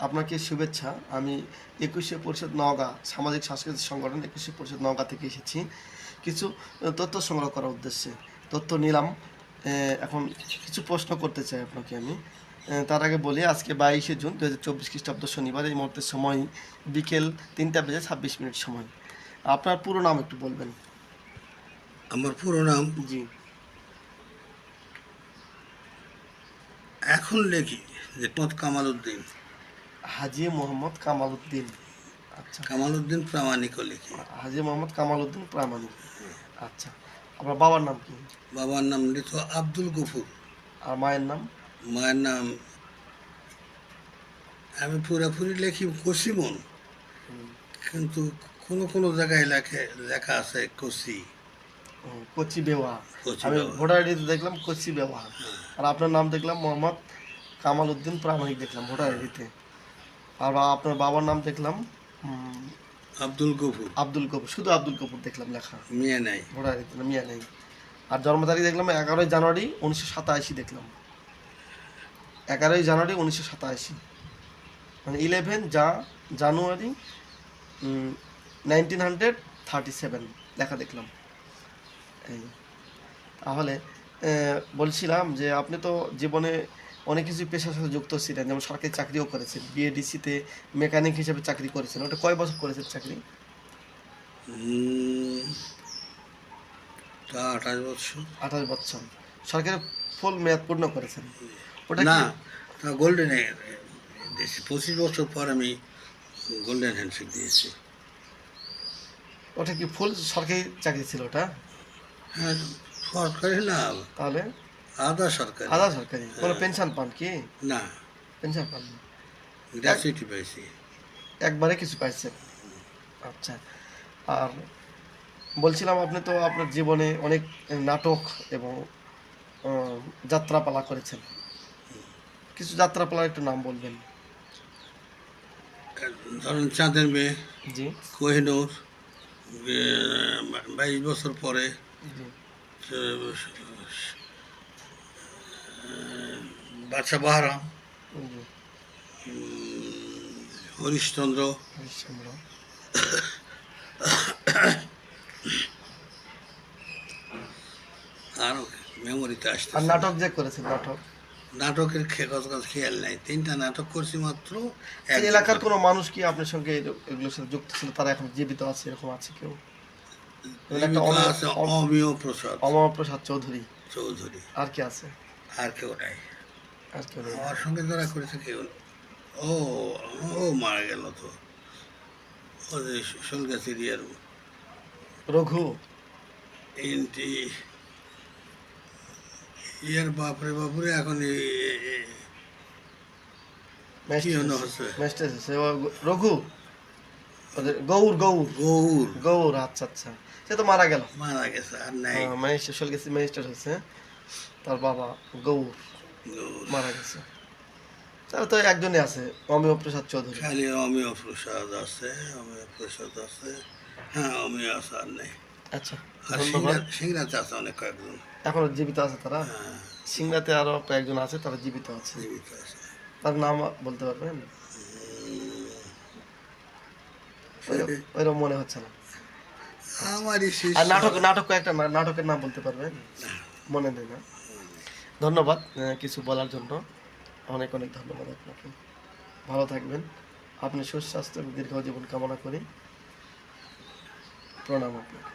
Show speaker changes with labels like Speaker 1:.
Speaker 1: আপনাকে শুভেচ্ছা। আমি একুশে পরিষদ নওগাঁ সামাজিক সাংস্কৃতিক সংগঠন একুশে পরিষদ নওগাঁ থেকে এসেছি কিছু তথ্য সংগ্রহ করার উদ্দেশ্যে। তথ্য নিলাম। এখন কিছু প্রশ্ন করতে চাই আপনাকে আমি। তার আগে বলি, আজকে 22শে জুন 2024 খ্রিস্টাব্দ শনিবার। এই মুহূর্তের সময় বিকেল 3:26 সময়। আপনার পুরো নাম একটু বলবেন?
Speaker 2: আমার পুরো নাম
Speaker 1: জি।
Speaker 2: এখন লেখি যে কামাল উদ্দিন।
Speaker 1: হাজী মোহাম্মদ কামাল উদ্দিন। আচ্ছা।
Speaker 2: কামাল উদ্দিন প্রামাণিকও লিখি।
Speaker 1: হাজী মোহাম্মদ কামাল উদ্দিন প্রামাণিক। আচ্ছা। আপনার বাবার নাম কি?
Speaker 2: বাবার নাম লিখত আব্দুল গফুর।
Speaker 1: আর মায়ের নাম?
Speaker 2: মায়ের নাম আমি পুরাপুরি লিখি কসিমন, কিন্তু কোনো কোনো জায়গায় লেখা আছে কসি।
Speaker 1: কচি বেওয়া।
Speaker 2: কচি
Speaker 1: আমি
Speaker 2: বাবা।
Speaker 1: ভোটার আইডিতে দেখলাম কচি বেওয়া। আর আপনার নাম দেখলাম মোহাম্মদ কামাল উদ্দিন প্রামাণিক দেখলাম ভোটার আইডিতে। আর আপনার বাবার নাম দেখলাম
Speaker 2: আব্দুল গফুর।
Speaker 1: আব্দুল কপুর। শুধু আব্দুল কপুর দেখলাম লেখা
Speaker 2: মেয়ে নাই।
Speaker 1: ভোটার আইডিতে, মিয়া নেই। আর জন্ম তারিখ দেখলাম 11ই জানুয়ারি 1987 দেখলাম। 11ই জানুয়ারি 1987, মানে 11 জানুয়ারি 1937 লেখা দেখলাম। এই তাহলে বলছিলাম যে আপনি তো জীবনে অনেক কিছু পেশার সাথে যুক্ত ছিলেন, যেমন সরকারি চাকরিও করেছেন, বিএডিসিতে মেকানিক হিসেবে চাকরি করেছেন। ওটা কয় বছর করেছেন চাকরি?
Speaker 2: তা 28 বছর।
Speaker 1: 28 বছর সরকারি ফুল মেয়াদ পূর্ণ করেছেন। ওটা
Speaker 2: না,
Speaker 1: কি?
Speaker 2: তা গোল্ডেন দিয়েছি। 25 বছর পর আমি গোল্ডেন হ্যান্ডশেক দিয়েছি।
Speaker 1: ওটা কি ফুল সরকারি চাকরি ছিল ওটা?
Speaker 2: হ্যাঁ, সরকারি না,
Speaker 1: তাহলে
Speaker 2: আধা সরকারি।
Speaker 1: আধা সরকারি। কোনো পেনশন পান কি?
Speaker 2: না,
Speaker 1: পেনশন পান না?
Speaker 2: গ্র্যাচুইটি পাইছি।
Speaker 1: একবারে কিছু পাইছেন। আচ্ছা। আর বলছিলাম, আপনি তো আপনার জীবনে অনেক নাটক এবং যাত্রাপালা করেছেন। কিছু যাত্রাপালার একটু নাম বলবেন?
Speaker 2: ধরুন চাঁদের মেয়ে,
Speaker 1: জি।
Speaker 2: কোহিনূর, 22 বছর পরে,
Speaker 1: জি।
Speaker 2: বাদশা বাহারাম,
Speaker 1: জি।
Speaker 2: হরিশচন্দ্র,
Speaker 1: হরিশ্চন্দ্র।
Speaker 2: আরও মেমোরিতে
Speaker 1: আর
Speaker 2: আসতেছে।
Speaker 1: নাটক যে করেছেন, নাটক
Speaker 2: নাটকের কথা খেয়াল নাই, 3টা নাটক করছি মাত্র।
Speaker 1: এই এলাকার কোনো মানুষ কি আপনার সঙ্গে এগুলোর সাথে যুক্ত ছিল, তারা এখন জীবিত আছে, এরকম আছে কেউ? একটা
Speaker 2: জীবিত আছে অমিয় প্রসাদ
Speaker 1: অমর প্রসাদ চৌধুরী।
Speaker 2: চৌধুরী।
Speaker 1: আর কি আছে?
Speaker 2: আর কেউ নাই।
Speaker 1: আর কেউ নেই?
Speaker 2: আমার সঙ্গে যারা করেছে কেউ, ও ও মারা গেল তো। ও যে শোলগাছি এরিয়ার
Speaker 1: রঘু।
Speaker 2: এনটি ইয়ার বাপরে বাপরে, এখন কি হলো হচ্ছে
Speaker 1: ম্যাজিস্ট্রেট আছে রঘু। ওদের গৌর গৌর
Speaker 2: গৌর।
Speaker 1: গৌর। আচ্ছা আচ্ছা। সে তো মারা গেল।
Speaker 2: মারা গেছে, আর নাই।
Speaker 1: ম্যাজিস্ট্রেট গেছে, ম্যাজিস্ট্রেট হয়েছে। তার বাবা গৌর
Speaker 2: গৌর।
Speaker 1: মারা গেছে। তাহলে তো একজনই আছে, অমিয় প্রসাদ চৌধুরী।
Speaker 2: খালি অমিয় প্রসাদ আছে, অমিয় প্রসাদ আছে। হ্যাঁ, অমিয় আছে, আর নেই।
Speaker 1: আচ্ছা,
Speaker 2: আর
Speaker 1: ধন্যবাদ।
Speaker 2: সিংড়াতে আছে অনেক কয়েকজন।
Speaker 1: এখনো জীবিত আছে তারা?
Speaker 2: হ্যাঁ,
Speaker 1: সিংড়াতে আরো কয়েকজন আছে, তারা জীবিত আছে।
Speaker 2: জীবিত আছে।
Speaker 1: তার নাম বলতে পারবেন? ওইরকম মনে হচ্ছে না।
Speaker 2: আমারই
Speaker 1: আর
Speaker 2: শিষ্য।
Speaker 1: নাটক কয়েকটা নাটকের নাম বলতে পারবেন? মনে নেই না? ধন্যবাদ কিছু বলার জন্য। অনেক অনেক ধন্যবাদ আপনাকে। ভালো থাকবেন। আপনি সুস্বাস্থ্য এবং দীর্ঘ জীবন কামনা করি। প্রণাম আপনাকে।